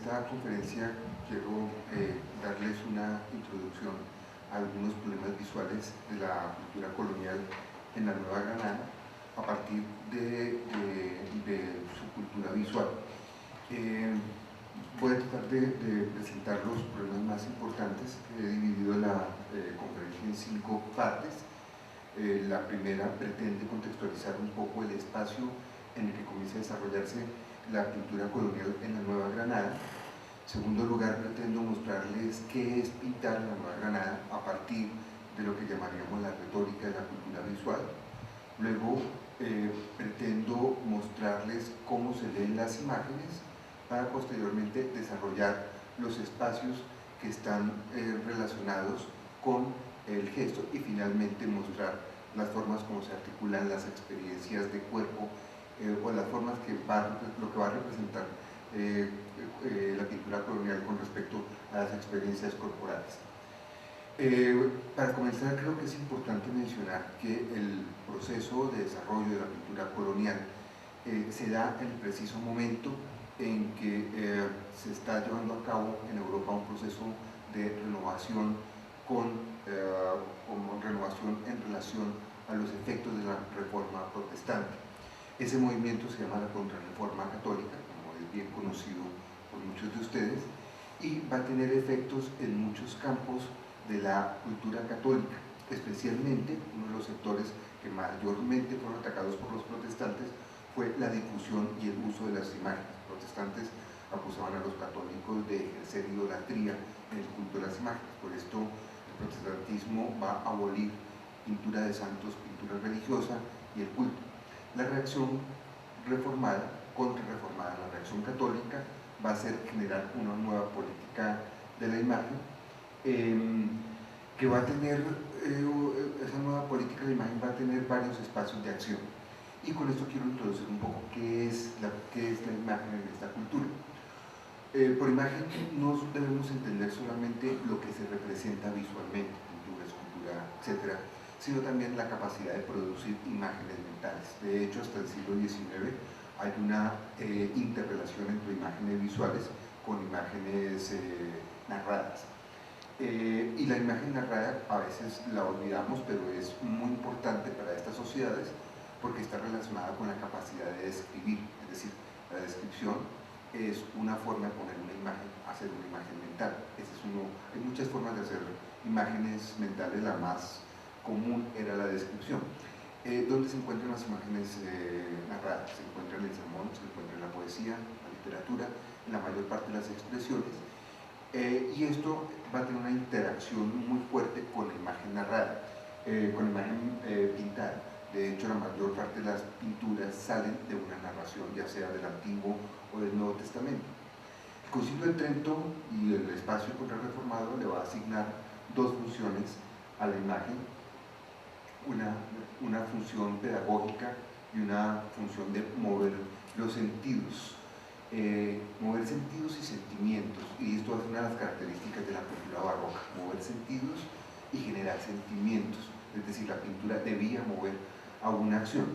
esta conferencia quiero darles una introducción a algunos problemas visuales de la cultura colonial en la Nueva Granada a partir de su cultura visual. Voy a tratar de presentar los problemas más importantes. He dividido la conferencia en 5 partes. La primera pretende contextualizar un poco el espacio en el que comienza a desarrollarse la cultura colonial en la Nueva Granada. En segundo lugar, pretendo mostrarles qué es pintar en la Nueva Granada a partir de lo que llamaríamos la retórica de la cultura visual. Luego, pretendo mostrarles cómo se leen las imágenes para posteriormente desarrollar los espacios que están relacionados con el gesto y finalmente mostrar las formas como se articulan las experiencias de cuerpo o las formas que lo que va a representar la pintura colonial con respecto a las experiencias corporales. Para comenzar, creo que es importante mencionar que el proceso de desarrollo de la pintura colonial se da en el preciso momento en que se está llevando a cabo en Europa un proceso de renovación renovación en relación a los efectos de la Reforma Protestante. Ese movimiento se llama la Contrarreforma Católica, como es bien conocido por muchos de ustedes, y va a tener efectos en muchos campos de la cultura católica, especialmente uno de los sectores que mayormente fueron atacados por los protestantes fue la difusión y el uso de las imágenes. Los protestantes acusaban a los católicos de ejercer idolatría en el culto de las imágenes. Por esto el protestantismo va a abolir pintura de santos, pintura religiosa y el culto. La reacción reformada, contrarreformada, la reacción católica va a ser generar una nueva política de la imagen que va a tener, esa nueva política de la imagen va a tener varios espacios de acción. Y con esto quiero introducir un poco qué es la imagen en esta cultura. Por imagen no debemos entender solamente lo que se representa visualmente, pintura, escultura, etc., sino también la capacidad de producir imágenes mentales. De hecho, hasta el siglo XIX hay una interrelación entre imágenes visuales con imágenes narradas. Y la imagen narrada a veces la olvidamos, pero es muy importante para estas sociedades porque está relacionada con la capacidad de describir, es decir, la descripción es una forma de poner una imagen, hacer una imagen mental. Hay muchas formas de hacer imágenes mentales, la más común era la descripción. ¿Dónde se encuentran las imágenes narradas? Se encuentran en el sermón, se encuentran en la poesía, en la literatura, en la mayor parte de las expresiones. Y esto va a tener una interacción muy fuerte con la imagen narrada, con la imagen pintada. De hecho, la mayor parte de las pinturas salen de una narración, ya sea del Antiguo o del Nuevo Testamento. El Concilio de Trento y el espacio contrarreformado le va a asignar 2 funciones a la imagen, una función pedagógica y una función de mover los sentidos. Mover sentidos y sentimientos, y esto es una de las características de la pintura barroca, mover sentidos y generar sentimientos, es decir, la pintura debía mover a una acción.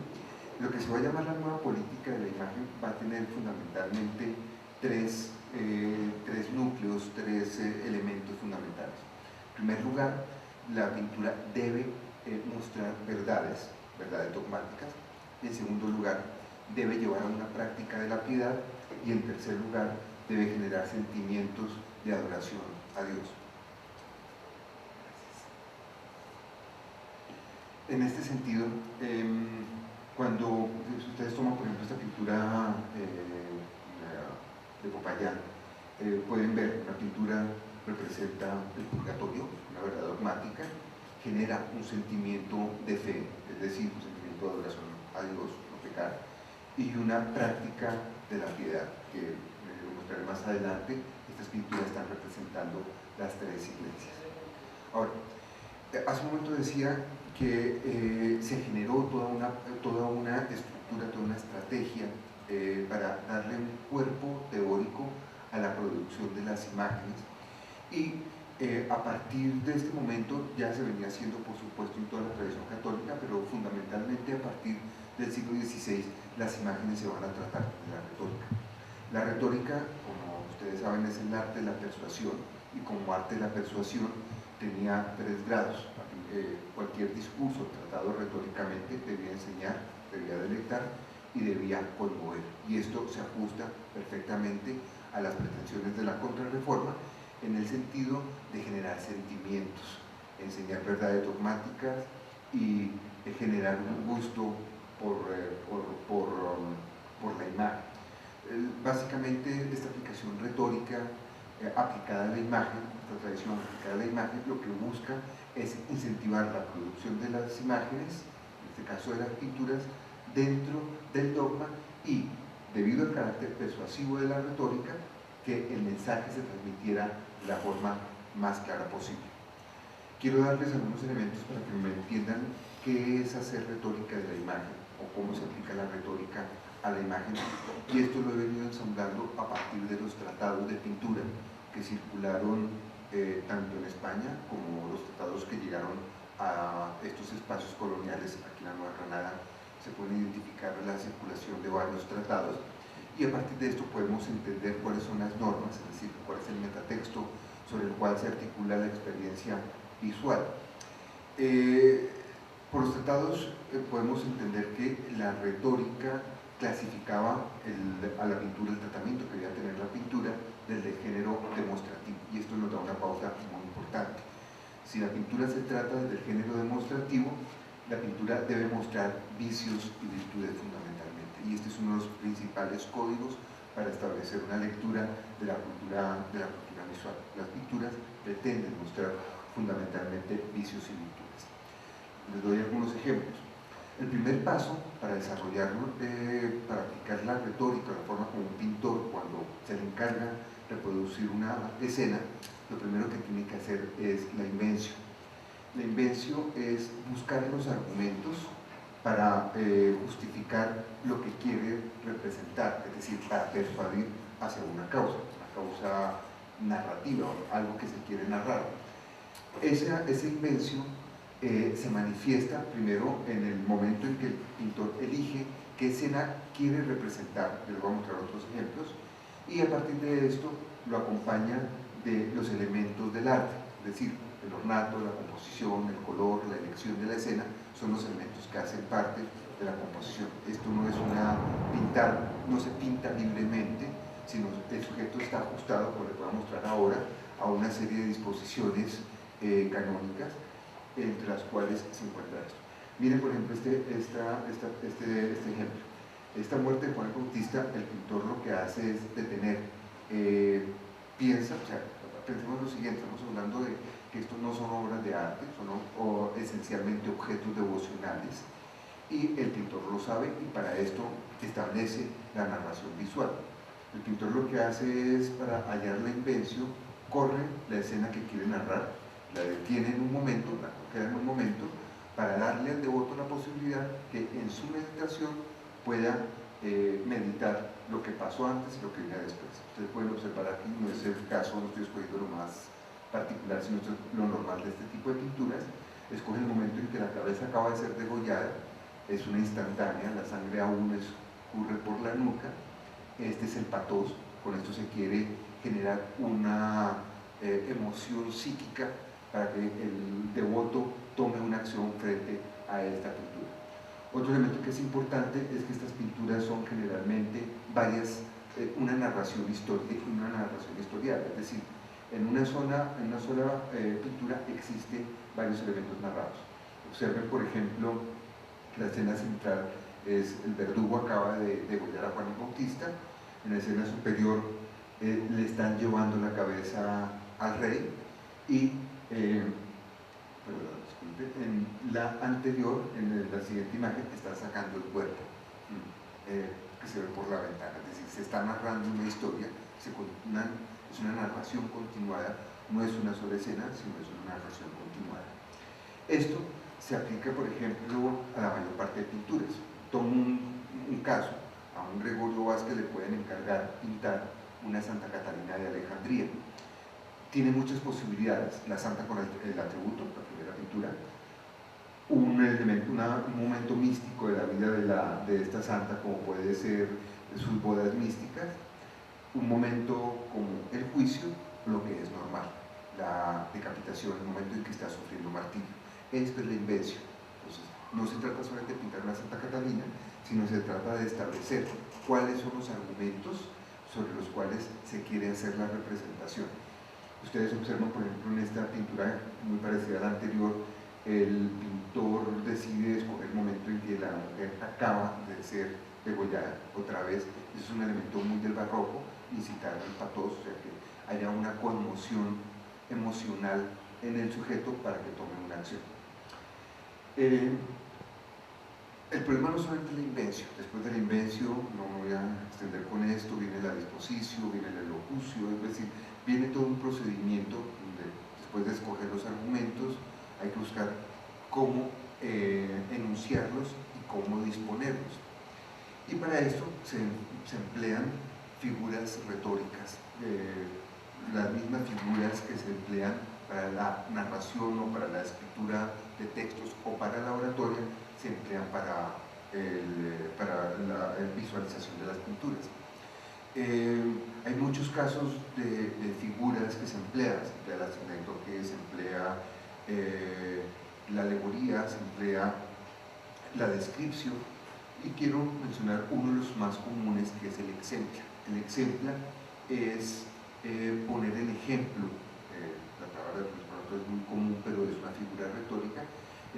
Lo que se va a llamar la nueva política de la imagen va a tener fundamentalmente tres núcleos, 3 elementos fundamentales. En primer lugar, la pintura debe mostrar verdades dogmáticas. En segundo lugar, debe llevar a una práctica de la piedad, y en tercer lugar, debe generar sentimientos de adoración a Dios. En este sentido, cuando ustedes toman, por ejemplo, esta pintura de Popayán, pueden ver la pintura representa el purgatorio, una verdad dogmática, genera un sentimiento de fe, es decir, un sentimiento de adoración a Dios, no pecar, y una práctica de la piedad, que lo mostraré más adelante. Estas pinturas están representando las 3 iglesias. Ahora, hace un momento decía que se generó toda una estructura, toda una estrategia para darle un cuerpo teórico a la producción de las imágenes, y a partir de este momento ya se venía haciendo, por supuesto, en toda la tradición católica, pero fundamentalmente a partir del siglo XVI las imágenes se van a tratar de la retórica. La retórica, como ustedes saben, es el arte de la persuasión, y como arte de la persuasión tenía 3 grados. Cualquier discurso tratado retóricamente debía enseñar, debía deleitar y debía conmover, y esto se ajusta perfectamente a las pretensiones de la contrarreforma en el sentido de generar sentimientos, enseñar verdades dogmáticas y generar un gusto por la imagen. Básicamente esta aplicación retórica aplicada a la imagen, esta tradición aplicada a la imagen, lo que busca es incentivar la producción de las imágenes, en este caso de las pinturas, dentro del dogma, y debido al carácter persuasivo de la retórica, que el mensaje se transmitiera de la forma más clara posible. Quiero darles algunos elementos para que me entiendan qué es hacer retórica de la imagen o cómo se aplica la retórica a la imagen, y esto lo he venido ensamblando a partir de los tratados de pintura que circularon tanto en España como los tratados que llegaron a estos espacios coloniales. Aquí en la Nueva Granada se puede identificar la circulación de varios tratados, y a partir de esto podemos entender cuáles son las normas, es decir, cuál es el metatexto sobre el cual se articula la experiencia visual. Por los tratados podemos entender que la retórica clasificaba a la pintura, el tratamiento que debía tener la pintura desde el género demostrativo, y esto nos da una pauta muy importante. Si la pintura se trata desde el género demostrativo, la pintura debe mostrar vicios y virtudes fundamentalmente, y este es uno de los principales códigos para establecer una lectura de la cultura visual. Las pinturas pretenden mostrar fundamentalmente vicios y virtudes. Les doy algunos ejemplos. El primer paso para desarrollarlo, para aplicar la retórica, la forma como un pintor, cuando se le encarga reproducir una escena, lo primero que tiene que hacer es la invención. La invención es buscar los argumentos para justificar lo que quiere representar, es decir, para persuadir hacia una causa narrativa, algo que se quiere narrar. Esa invención se manifiesta primero en el momento en que el pintor elige qué escena quiere representar. Les voy a mostrar otros ejemplos, y a partir de esto lo acompaña de los elementos del arte, es decir, el ornato, la composición, el color, la elección de la escena son los elementos que hacen parte de la composición. Esto no es pintar, no se pinta libremente, sino el sujeto está ajustado, como les voy a mostrar ahora, a una serie de disposiciones canónicas, entre las cuales se encuentra esto. Miren, por ejemplo, este ejemplo. Esta muerte de Juan el Bautista, el pintor lo que hace es detener, pensemos lo siguiente, estamos hablando de que estos no son obras de arte, son esencialmente objetos devocionales, y el pintor lo sabe, y para esto establece la narración visual. El pintor lo que hace es, para hallar la invención, corre la escena que quiere narrar, la detiene en un momento, la queda en un momento, para darle al devoto la posibilidad que en su meditación pueda meditar lo que pasó antes y lo que viene después. Ustedes pueden observar aquí, no es el caso, no estoy escogiendo lo más particular, sino esto es lo normal de este tipo de pinturas. Escoge el momento en que la cabeza acaba de ser degollada, es una instantánea, la sangre aún escurre por la nuca. Este es el pathos, con esto se quiere generar una emoción psíquica para que el devoto tome una acción frente a esta pintura. Otro elemento que es importante es que estas pinturas son generalmente una narración historial, es decir, en una sola pintura existen varios elementos narrados. Observen, por ejemplo, la escena central es el verdugo acaba de degollar a Juan el Bautista. En la escena superior le están llevando la cabeza al rey, y en la anterior, en la siguiente imagen, está sacando el cuerpo que se ve por la ventana, es decir, se está narrando una historia, es una narración continuada, no es una sola escena, sino es una narración continuada. Esto se aplica, por ejemplo, a la mayor parte de pinturas. Tomo un caso, a un Gregorio Vázquez le pueden encargar pintar una Santa Catalina de Alejandría. Tiene muchas posibilidades, la santa con el atributo, la primera pintura, un momento místico de la vida de esta santa, como puede ser sus bodas místicas, un momento como el juicio, lo que es normal, la decapitación, el momento en que está sufriendo martirio. Esto es la invención. Entonces, no se trata solamente de pintar una Santa Catalina, sino se trata de establecer cuáles son los argumentos sobre los cuales se quiere hacer la representación. Ustedes observan, por ejemplo, en esta pintura muy parecida a la anterior, el pintor decide escoger el momento en que la mujer acaba de ser degollada otra vez. Eso es un elemento muy del barroco, incitar al pathos, o sea, que haya una conmoción emocional en el sujeto para que tome una acción. El problema no solamente es la invención. Después de la invención, no me voy a extender con esto, viene la disposición, viene la elocución, es decir, viene todo un procedimiento donde después de escoger los argumentos hay que buscar cómo enunciarlos y cómo disponerlos. Y para esto se emplean figuras retóricas, las mismas figuras que se emplean para la narración o para la escritura de textos o para la oratoria, se emplean para la visualización de las pinturas. Hay muchos casos de figuras que se emplea la sinécdoque, se emplea la alegoría, se emplea la descripción, y quiero mencionar uno de los más comunes, que es el exempla. El exempla es poner el ejemplo, la palabra es muy común, pero es una figura retórica,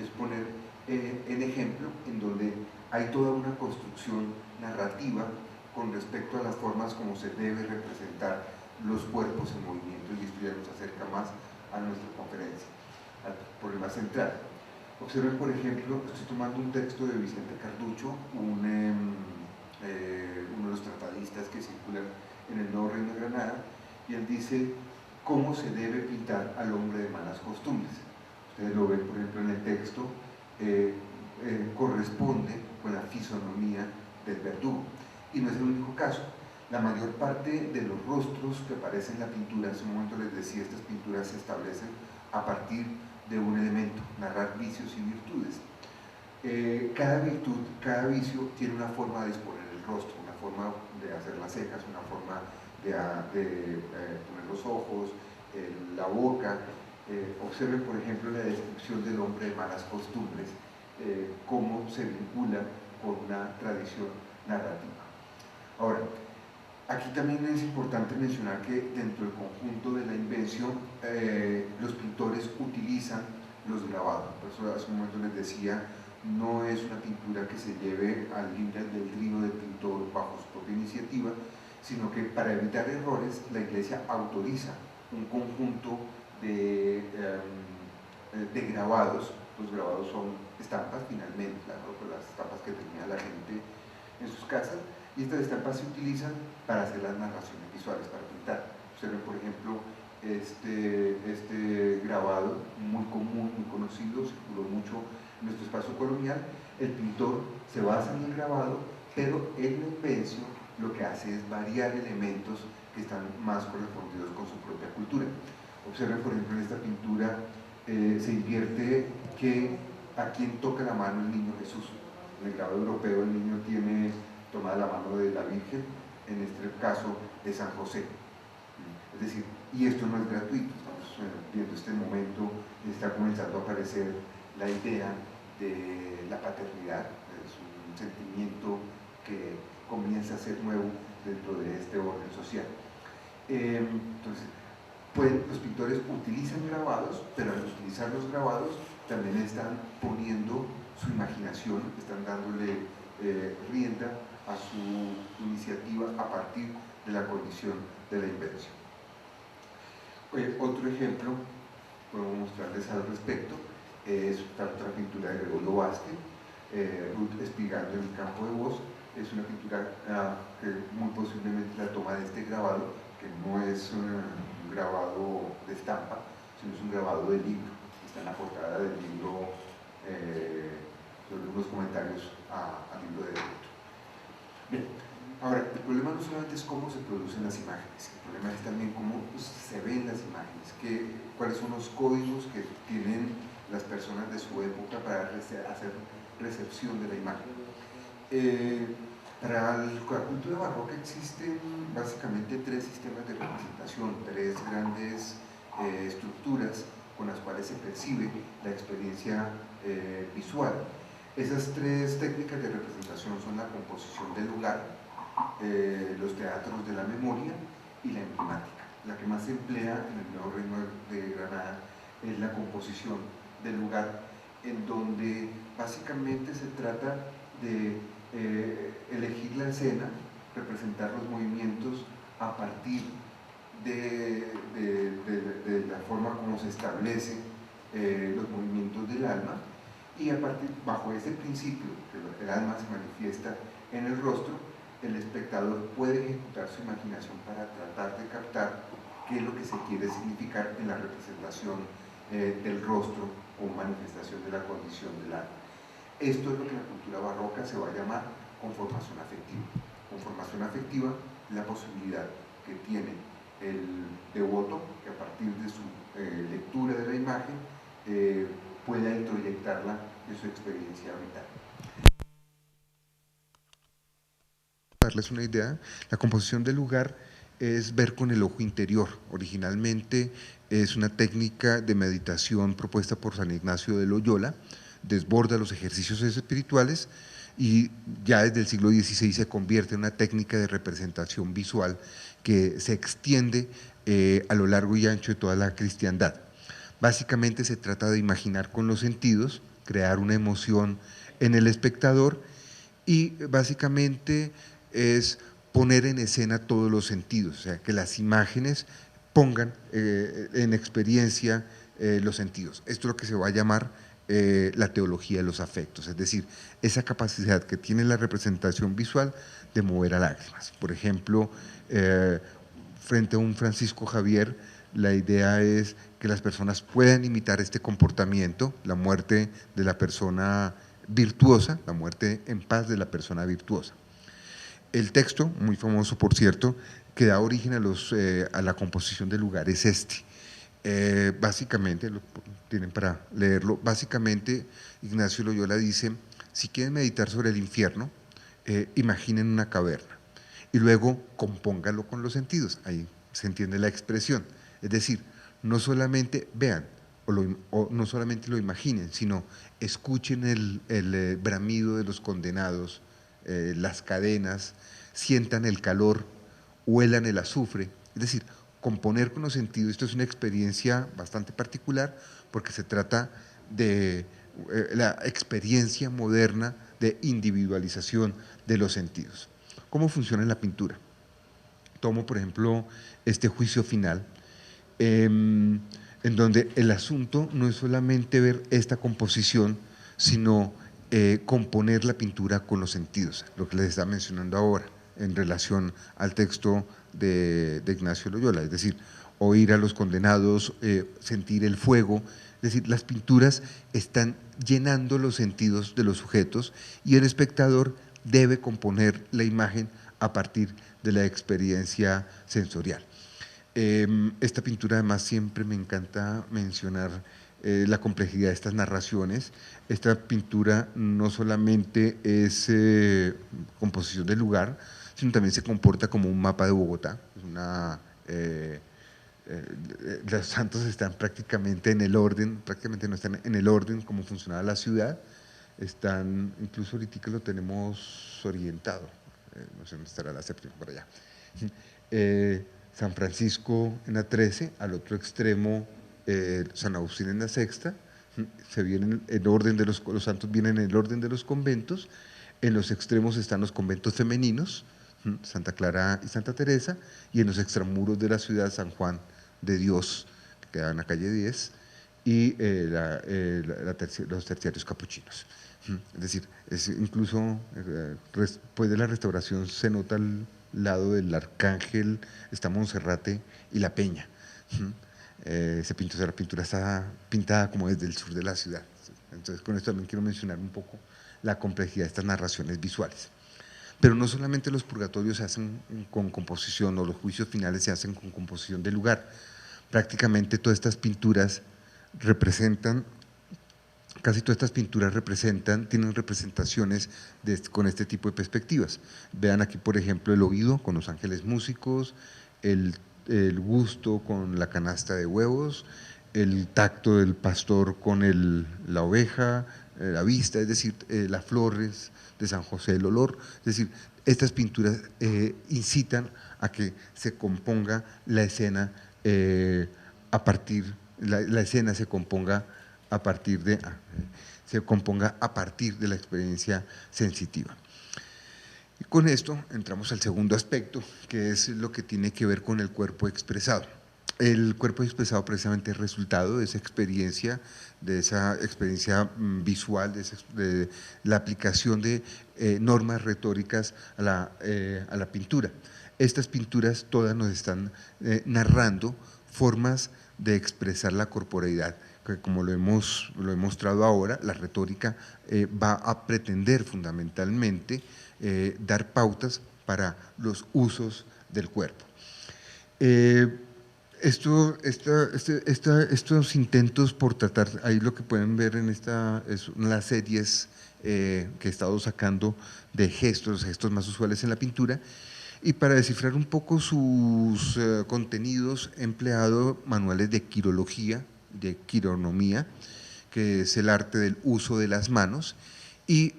es poner el ejemplo en donde hay toda una construcción narrativa con respecto a las formas como se debe representar los cuerpos en movimiento, y esto ya nos acerca más a nuestra conferencia, al problema central. Observen, por ejemplo, estoy tomando un texto de Vicente Carducho, uno de los tratadistas que circulan en el Nuevo Reino de Granada, y él dice cómo se debe pintar al hombre de malas costumbres. Ustedes lo ven, por ejemplo, en el texto, corresponde con la fisonomía del verdugo. Y no es el único caso. La mayor parte de los rostros que aparecen en la pintura, en ese momento les decía, estas pinturas se establecen a partir de un elemento, narrar vicios y virtudes. Cada virtud, cada vicio tiene una forma de disponer el rostro, una forma de hacer las cejas, una forma de poner los ojos, la boca. Observen, por ejemplo, la descripción del hombre de malas costumbres, cómo se vincula con una tradición narrativa. Ahora, aquí también es importante mencionar que dentro del conjunto de la invención, los pintores utilizan los grabados. Por eso hace un momento les decía, no es una pintura que se lleve al libre albedrío del pintor bajo su propia iniciativa, sino que para evitar errores, la Iglesia autoriza un conjunto de grabados. Los grabados son estampas, finalmente, claro, las estampas que tenía la gente en sus casas, y estas estampas se utilizan para hacer las narraciones visuales, para pintar. Observen, por ejemplo, este grabado muy común, muy conocido, circuló mucho en nuestro espacio colonial. El pintor se basa en el grabado, pero en la invención lo que hace es variar elementos que están más correspondidos con su propia cultura. Observen, por ejemplo, en esta pintura se invierte que a quien toca la mano el niño Jesús. En el grabado europeo el niño tiene tomada la mano de la Virgen, en este caso de San José. Es decir, y esto no es gratuito, estamos viendo este momento, está comenzando a aparecer la idea de la paternidad, es un sentimiento que comienza a ser nuevo dentro de este orden social. Entonces, los pintores utilizan grabados, pero al utilizar los grabados también están poniendo su imaginación, están dándole rienda a su iniciativa a partir de la condición de la invención. Otro ejemplo, puedo mostrarles al respecto, es otra pintura de Gregorio Vázquez, Ruth Espigando en el campo de voz. Es una pintura que muy posiblemente la toma de este grabado, que no es un grabado de estampa, sino es un grabado de libro. Está en la portada del libro, sobre unos comentarios al libro de derecho. Bien, ahora, el problema no solamente es cómo se producen las imágenes, el problema es también cómo se ven las imágenes, cuáles son los códigos que tienen las personas de su época para hacer recepción de la imagen. Para la cultura barroca existen básicamente tres sistemas de representación, tres grandes estructuras con las cuales se percibe la experiencia visual. Esas tres técnicas de representación son la composición del lugar, los teatros de la memoria y la emblemática. La que más se emplea en el Nuevo Reino de Granada es la composición del lugar, en donde básicamente se trata de elegir la escena, representar los movimientos a partir de la forma como se establece los movimientos del alma, y a partir, bajo ese principio, que el alma se manifiesta en el rostro, el espectador puede ejecutar su imaginación para tratar de captar qué es lo que se quiere significar en la representación del rostro o manifestación de la condición del alma. Esto es lo que en la cultura barroca se va a llamar conformación afectiva. Conformación afectiva es la posibilidad que tiene el devoto, que a partir de su lectura de la imagen pueda introyectarla en su experiencia vital. Para darles una idea, la composición del lugar es ver con el ojo interior. Originalmente es una técnica de meditación propuesta por San Ignacio de Loyola, desborda los ejercicios espirituales y ya desde el siglo XVI se convierte en una técnica de representación visual que se extiende a lo largo y ancho de toda la cristiandad. Básicamente se trata de imaginar con los sentidos, crear una emoción en el espectador y básicamente es poner en escena todos los sentidos, o sea, que las imágenes pongan en experiencia los sentidos. Esto es lo que se va a llamar la teología de los afectos, es decir, esa capacidad que tiene la representación visual de mover a lágrimas. Por ejemplo, frente a un Francisco Javier, la idea es que las personas puedan imitar este comportamiento, la muerte de la persona virtuosa, la muerte en paz de la persona virtuosa. El texto, muy famoso por cierto, que da origen a la composición del lugar es este. Básicamente, lo tienen para leerlo, básicamente Ignacio Loyola dice, si quieren meditar sobre el infierno, imaginen una caverna y luego compónganlo con los sentidos, ahí se entiende la expresión, es decir, no solamente vean o no solamente lo imaginen, sino escuchen el bramido de los condenados, las cadenas, sientan el calor, huelan el azufre, es decir, componer con los sentidos. Esto es una experiencia bastante particular porque se trata de la experiencia moderna de individualización de los sentidos. ¿Cómo funciona en la pintura? Tomo, por ejemplo, este juicio final, en donde el asunto no es solamente ver esta composición, sino componer la pintura con los sentidos, lo que les estaba mencionando ahora en relación al texto de Ignacio Loyola, es decir, oír a los condenados, sentir el fuego, es decir, las pinturas están llenando los sentidos de los sujetos y el espectador debe componer la imagen a partir de la experiencia sensorial. Esta pintura además siempre me encanta mencionar la complejidad de estas narraciones. Esta pintura no solamente es composición del lugar, sino también se comporta como un mapa de Bogotá. Los santos están prácticamente en el orden, prácticamente no están en el orden como funcionaba la ciudad, están, incluso ahorita lo tenemos orientado, no sé dónde estará la séptima, por allá. San Francisco en la 13, al otro extremo San Agustín en la sexta, se viene el orden de los santos vienen en el orden de los conventos, en los extremos están los conventos femeninos, Santa Clara y Santa Teresa, y en los extramuros de la ciudad San Juan de Dios, que queda en la calle 10, y los terciarios capuchinos. Es decir, incluso después de la restauración se nota el lado del Arcángel, está Monserrate y la Peña. Esa pintura está pintada como desde el sur de la ciudad. Entonces, con esto también quiero mencionar un poco la complejidad de estas narraciones visuales. Pero no solamente los purgatorios se hacen con composición o los juicios finales se hacen con composición del lugar. Prácticamente todas estas pinturas representan casi todas estas pinturas tienen representaciones con este tipo de perspectivas. Vean aquí, por ejemplo, el oído con los ángeles músicos, el gusto con la canasta de huevos, el tacto del pastor con la oveja, la vista, es decir, las flores de San José, el olor. Es decir, estas pinturas incitan a que se componga la escena la escena se componga a partir de la experiencia sensitiva. Y con esto entramos al segundo aspecto, que es lo que tiene que ver con el cuerpo expresado. El cuerpo expresado precisamente es resultado de esa experiencia visual, de la aplicación de normas retóricas a la pintura. Estas pinturas todas nos están narrando formas de expresar la corporeidad, que como lo he mostrado ahora, la retórica va a pretender fundamentalmente dar pautas para los usos del cuerpo. Estos intentos por tratar, ahí lo que pueden ver es las series que he estado sacando de gestos, los gestos más usuales en la pintura, y para descifrar un poco sus contenidos he empleado manuales de quirología, de quironomía, que es el arte del uso de las manos, y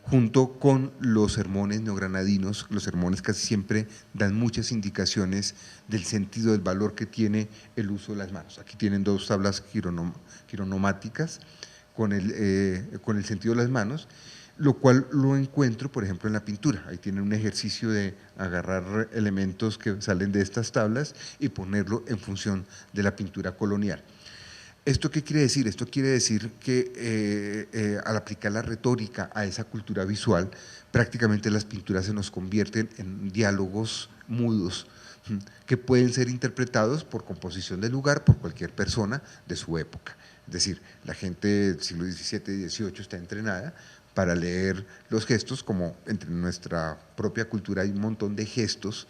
junto con los sermones neogranadinos. Los sermones casi siempre dan muchas indicaciones del sentido, del valor que tiene el uso de las manos. Aquí tienen dos tablas quironomáticas con el sentido de las manos, lo cual lo encuentro, por ejemplo, en la pintura. Ahí tienen un ejercicio de agarrar elementos que salen de estas tablas y ponerlo en función de la pintura colonial. ¿Esto qué quiere decir? Esto quiere decir que al aplicar la retórica a esa cultura visual, prácticamente las pinturas se nos convierten en diálogos mudos que pueden ser interpretados por composición del lugar, por cualquier persona de su época. Es decir, la gente del siglo XVII y XVIII está entrenada para leer los gestos, como entre nuestra propia cultura hay un montón de gestos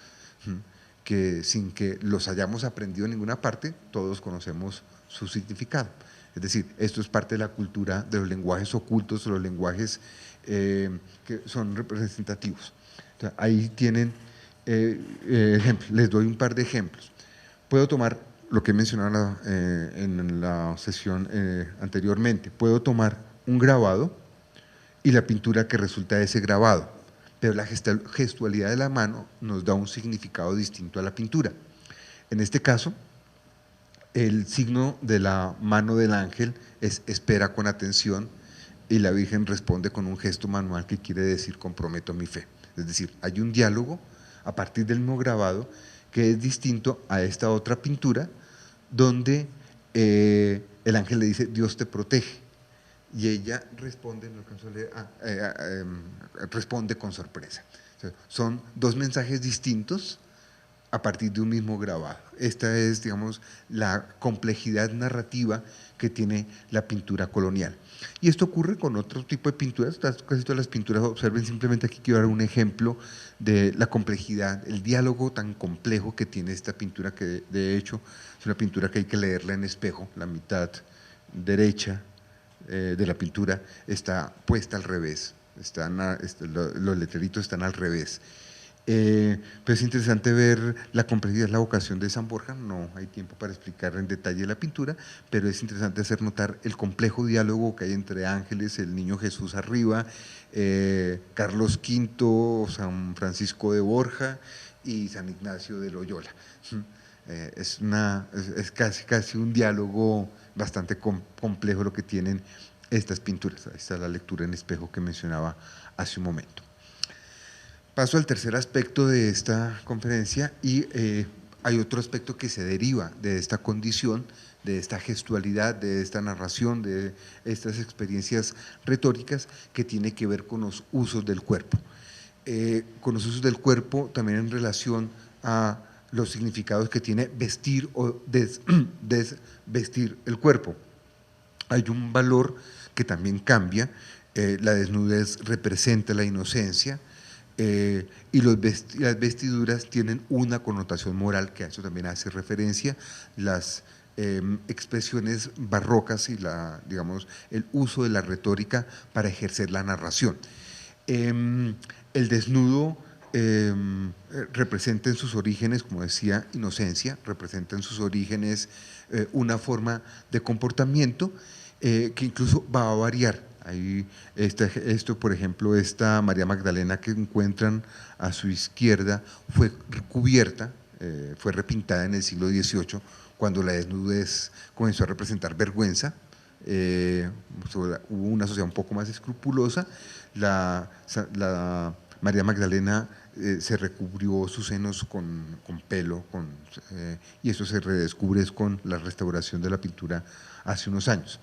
que sin que los hayamos aprendido en ninguna parte, todos conocemos su significado. Es decir, esto es parte de la cultura de los lenguajes ocultos, de los lenguajes que son representativos. Entonces, ahí tienen ejemplos, les doy un par de ejemplos. Puedo tomar lo que he mencionado en la sesión anteriormente, puedo tomar un grabado y la pintura que resulta de ese grabado, pero la gestualidad de la mano nos da un significado distinto a la pintura. En este caso, el signo de la mano del ángel es espera con atención y la Virgen responde con un gesto manual que quiere decir comprometo mi fe. Es decir, hay un diálogo a partir del mismo grabado que es distinto a esta otra pintura donde el ángel le dice Dios te protege y ella responde, no alcanzo a leer, responde con sorpresa. O sea, son dos mensajes distintos a partir de un mismo grabado. Esta es, digamos, la complejidad narrativa que tiene la pintura colonial. Y esto ocurre con otro tipo de pinturas, casi todas las pinturas. Observen, simplemente aquí quiero dar un ejemplo de la complejidad, el diálogo tan complejo que tiene esta pintura, que de hecho es una pintura que hay que leerla en espejo. La mitad derecha de la pintura está puesta al revés, los letreritos están al revés. Pero es interesante ver la complejidad, la vocación de San Borja. No hay tiempo para explicar en detalle la pintura, pero es interesante hacer notar el complejo diálogo que hay entre ángeles, el niño Jesús arriba, Carlos V, San Francisco de Borja y San Ignacio de Loyola. Es casi un diálogo bastante complejo lo que tienen estas pinturas. Ahí está la lectura en espejo que mencionaba hace un momento. Paso al tercer aspecto de esta conferencia y hay otro aspecto que se deriva de esta condición, de esta gestualidad, de esta narración, de estas experiencias retóricas que tiene que ver con los usos del cuerpo. Con los usos del cuerpo también en relación a los significados que tiene vestir o desvestir el cuerpo. Hay un valor que también cambia, la desnudez representa la inocencia, y las vestiduras tienen una connotación moral, que a eso también hace referencia. Las expresiones barrocas y digamos, el uso de la retórica para ejercer la narración. El desnudo representa en sus orígenes, como decía, inocencia, representa en sus orígenes una forma de comportamiento que incluso va a variar. Ahí esto, por ejemplo, esta María Magdalena que encuentran a su izquierda fue cubierta, fue repintada en el siglo XVIII, cuando la desnudez comenzó a representar vergüenza. Hubo una sociedad un poco más escrupulosa. La María Magdalena se recubrió sus senos con pelo, y eso se redescubre con la restauración de la pintura hace unos años.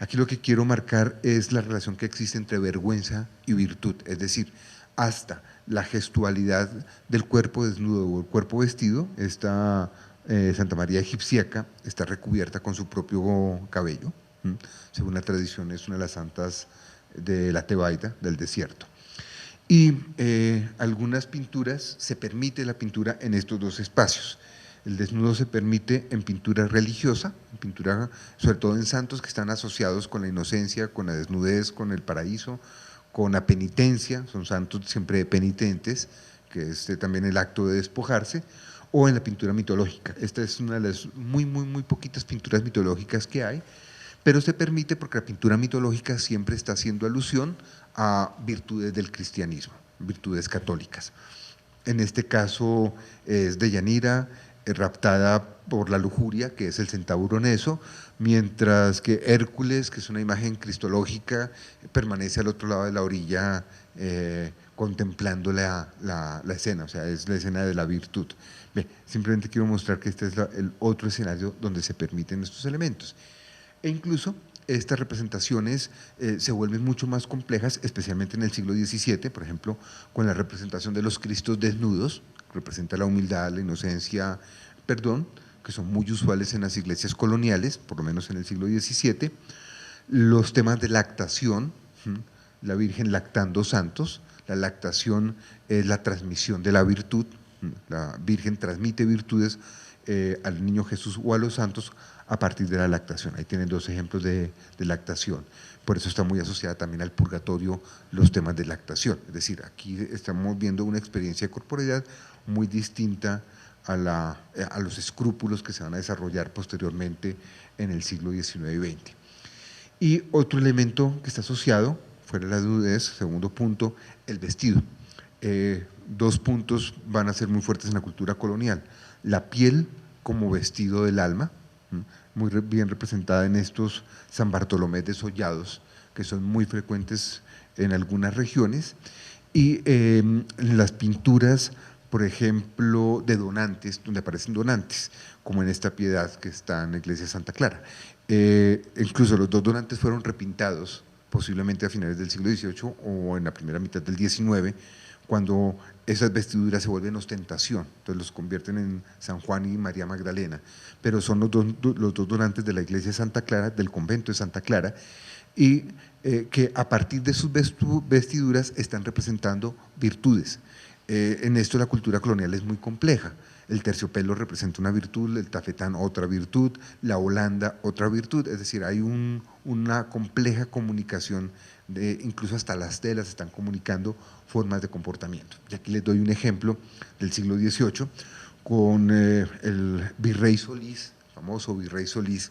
Aquí lo que quiero marcar es la relación que existe entre vergüenza y virtud, es decir, hasta la gestualidad del cuerpo desnudo o el cuerpo vestido. Esta Santa María Egipciaca está recubierta con su propio cabello, según la tradición es una de las santas de la Tebaida, del desierto. Y algunas pinturas, se permite la pintura en estos dos espacios. El desnudo se permite en pintura religiosa, en pintura, sobre todo en santos que están asociados con la inocencia, con la desnudez, con el paraíso, con la penitencia, son santos siempre penitentes, que es también el acto de despojarse, o en la pintura mitológica. Esta es una de las muy poquitas pinturas mitológicas que hay, pero se permite porque la pintura mitológica siempre está haciendo alusión a virtudes del cristianismo, virtudes católicas. En este caso es Deyanira, raptada por la lujuria, que es el centauro Neso, mientras que Hércules, que es una imagen cristológica, permanece al otro lado de la orilla contemplando la escena, o sea, es la escena de la virtud. Bien, simplemente quiero mostrar que este es el otro escenario donde se permiten estos elementos. E incluso estas representaciones se vuelven mucho más complejas, especialmente en el siglo XVII, por ejemplo, con la representación de los Cristos desnudos, que representa la humildad, la inocencia, perdón, que son muy usuales en las iglesias coloniales, por lo menos en el siglo XVII, los temas de lactación, la Virgen lactando santos, la lactación es la transmisión de la virtud, la Virgen transmite virtudes al niño Jesús o a los santos a partir de la lactación. Ahí tienen dos ejemplos de lactación. Por eso está muy asociada también al purgatorio los temas de lactación. Es decir, aquí estamos viendo una experiencia de corporeidad muy distinta a los escrúpulos que se van a desarrollar posteriormente en el siglo XIX y XX. Y otro elemento que está asociado, fuera de la dudez, segundo punto, el vestido. Dos puntos van a ser muy fuertes en la cultura colonial. La piel como vestido del alma, muy bien representada en estos San Bartolomé desollados, que son muy frecuentes en algunas regiones, y en las pinturas, por ejemplo, de donantes, donde aparecen donantes, como en esta Piedad que está en la iglesia de Santa Clara. Incluso los dos donantes fueron repintados, posiblemente a finales del siglo XVIII o en la primera mitad del XIX, cuando esas vestiduras se vuelven ostentación, entonces los convierten en San Juan y María Magdalena, pero son los dos donantes de la iglesia de Santa Clara, del convento de Santa Clara, y que a partir de sus vestiduras están representando virtudes. En esto la cultura colonial es muy compleja. El terciopelo representa una virtud, el tafetán otra virtud, la holanda otra virtud, es decir, hay una compleja comunicación, incluso hasta las telas están comunicando formas de comportamiento. Y aquí les doy un ejemplo del siglo XVIII con el virrey Solís, famoso virrey Solís,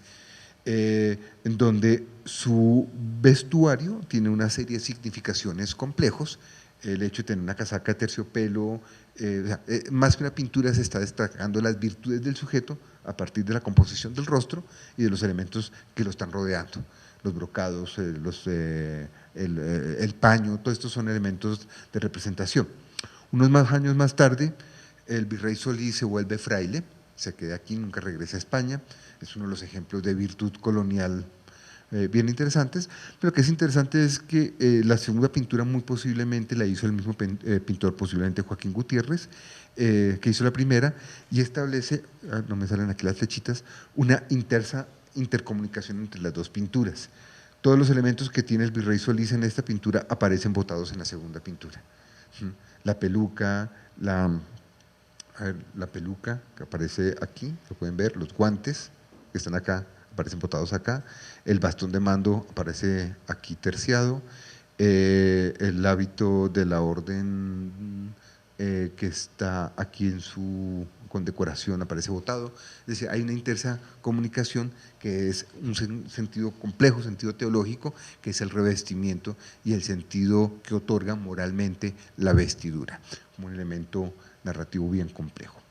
en donde su vestuario tiene una serie de significaciones complejos. El hecho de tener una casaca de terciopelo, más que una pintura se está destacando las virtudes del sujeto a partir de la composición del rostro y de los elementos que lo están rodeando, los brocados, el paño, todos estos son elementos de representación. Unos años más tarde, el virrey Solís se vuelve fraile, se queda aquí, nunca regresa a España, es uno de los ejemplos de virtud colonial bien interesantes, pero lo que es interesante es que la segunda pintura muy posiblemente la hizo el mismo pintor, posiblemente Joaquín Gutiérrez, que hizo la primera, y establece, no me salen aquí las flechitas, una intercomunicación entre las dos pinturas. Todos los elementos que tiene el virrey Solís en esta pintura aparecen botados en la segunda pintura. La peluca, la peluca que aparece aquí, lo pueden ver, los guantes, que están acá, aparecen botados acá, el bastón de mando aparece aquí terciado, el hábito de la orden que está aquí en su condecoración aparece botado, es decir, hay una intensa comunicación que es un sentido complejo, sentido teológico, que es el revestimiento y el sentido que otorga moralmente la vestidura, como un elemento narrativo bien complejo.